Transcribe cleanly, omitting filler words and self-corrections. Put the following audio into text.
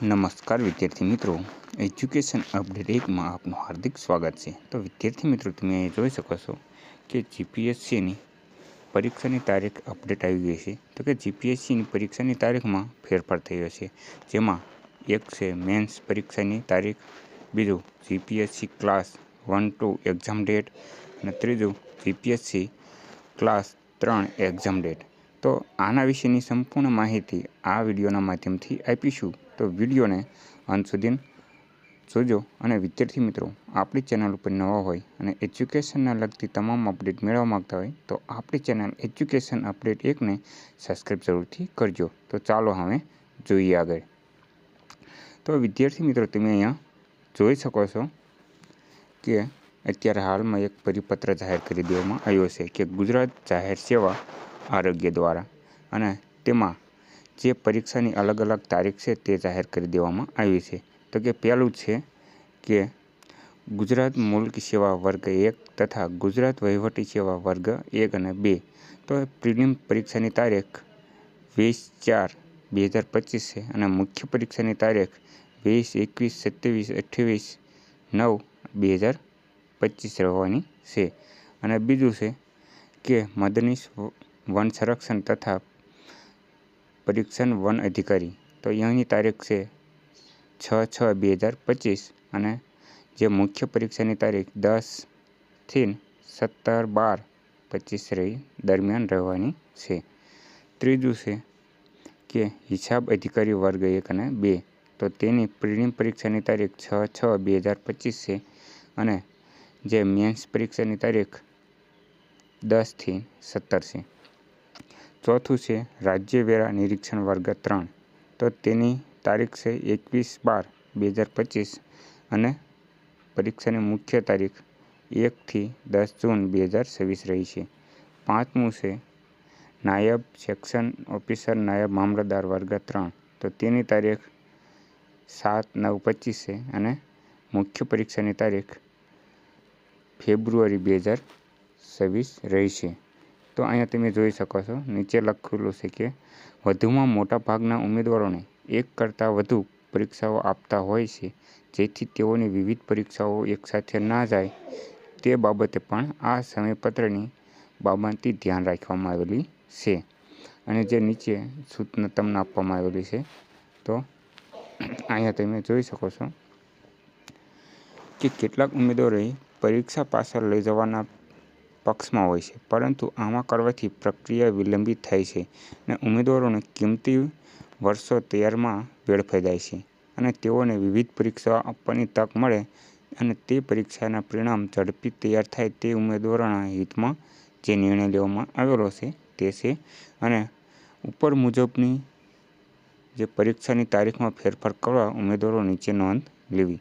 નમસ્કાર વિદ્યાર્થી મિત્રો, એજ્યુકેશન અપડેટ 1 માં આપનું હાર્દિક સ્વાગત છે। તો વિદ્યાર્થી મિત્રો, તમે અહીં જોઈ શકો છો કે જીપીએસસીની પરીક્ષાની તારીખ અપડેટ આવી ગઈ છે। તો કે જીપીએસસીની પરીક્ષાની તારીખમાં ફેરફાર થયો છે, જેમાં એક છે મેન્સ પરીક્ષાની તારીખ, બીજું જીપીએસસી ક્લાસ 1-2 એક્ઝામ ડેટ અને ત્રીજું જીપીએસસી ક્લાસ 3 એક્ઝામ ડેટ। તો આના વિશેની સંપૂર્ણ માહિતી આ વિડીયોના માધ્યમથી આપીશું, તો વિડીયોને અંત સુધી જોજો। અને વિદ્યાર્થી મિત્રો, આપણી ચેનલ ઉપર નવા હોય અને એજ્યુકેશનને લગતી તમામ અપડેટ મેળવવા માંગતા હોય તો આપણી ચેનલ એજ્યુકેશન અપડેટ 1ને સબસ્ક્રાઈબ જરૂરથી કરજો। તો ચાલો હવે જોઈએ આગળ। તો વિદ્યાર્થી મિત્રો, તમે અહીંયા જોઈ શકો છો કે અત્યારે હાલમાં એક પરિપત્ર જાહેર કરી દેવામાં આવ્યો છે કે ગુજરાત જાહેર સેવા આરોગ્ય દ્વારા, અને તેમાં જે પરીક્ષાની અલગ અલગ તારીખ છે તે જાહેર કરી દેવામાં આવી છે। તો કે પહેલું છે કે ગુજરાત મુલ્કી સેવા વર્ગ 1 તથા ગુજરાત વહીવટી સેવા વર્ગ 1 અને 2। તો પ્રિલિમ પરીક્ષાની તારીખ 20/4/2025 છે અને મુખ્ય પરીક્ષાની તારીખ 20/21/27/28/9/2025 રહેવાની છે। અને બીજું છે કે મદનીશ વન સંરક્ષણ તથા પરીક્ષણ વન અધિકારી, તો અહીંની તારીખ છે 6/6/2025 અને જે મુખ્ય પરીક્ષાની તારીખ 10 થી 17/12/25 દરમિયાન રહેવાની છે। ત્રીજું છે કે હિસાબ અધિકારી વર્ગ 1 અને 2, તો તેની પ્રિલિમ પરીક્ષાની તારીખ 6/6/2025 છે અને જે મેન્સ પરીક્ષાની તારીખ 10 થી 17 છે। ચોથું છે રાજ્ય વેરા નિરીક્ષણ વર્ગ 3, તો તેની તારીખ છે 21/12/2025 અને પરીક્ષાની મુખ્ય તારીખ 1 થી 10 જૂન 2026 રહી છે। પાંચમું છે નાયબ સેક્શન ઓફિસર નાયબ મામલતદાર વર્ગ 3, તો તેની તારીખ 7/9/25 છે અને મુખ્ય પરીક્ષાની તારીખ ફેબ્રુઆરી 2026 રહી છે। તો અહીંયા તમે જોઈ શકો છો, નીચે લખેલું છે કે વધુમાં મોટા ભાગના ઉમેદવારોને એક કરતાં વધુ પરીક્ષાઓ આપતા હોય છે, જેથી તેઓની વિવિધ પરીક્ષાઓ એકસાથે ના જાય તે બાબતે પણ આ સમયપત્રની બાબતની ધ્યાન રાખવામાં આવેલી છે। અને જે નીચે સૂચના તમને આપવામાં આવેલી છે, તો અહીંયા તમે જોઈ શકો છો કે કેટલાક ઉમેદવારો પરીક્ષા પાછળ લઈ જવાના પક્ષમાં હોય છે, પરંતુ આમાં કરવાથી પ્રક્રિયા વિલંબિત થાય છે અને ઉમેદવારોને કિંમતી વર્ષો તૈયારીમાં વેડફાઈ જાય છે અને તેઓને વિવિધ પરીક્ષાઓ આપવાની તક મળે અને તે પરીક્ષાના પરિણામ ઝડપી તૈયાર થાય તે ઉમેદવારોના હિતમાં જે નિર્ણય લેવામાં આવેલો છે તે છે। અને ઉપર મુજબની જે પરીક્ષાની તારીખમાં ફેરફાર કરવા ઉમેદવારો નીચે નોંધ લેવી।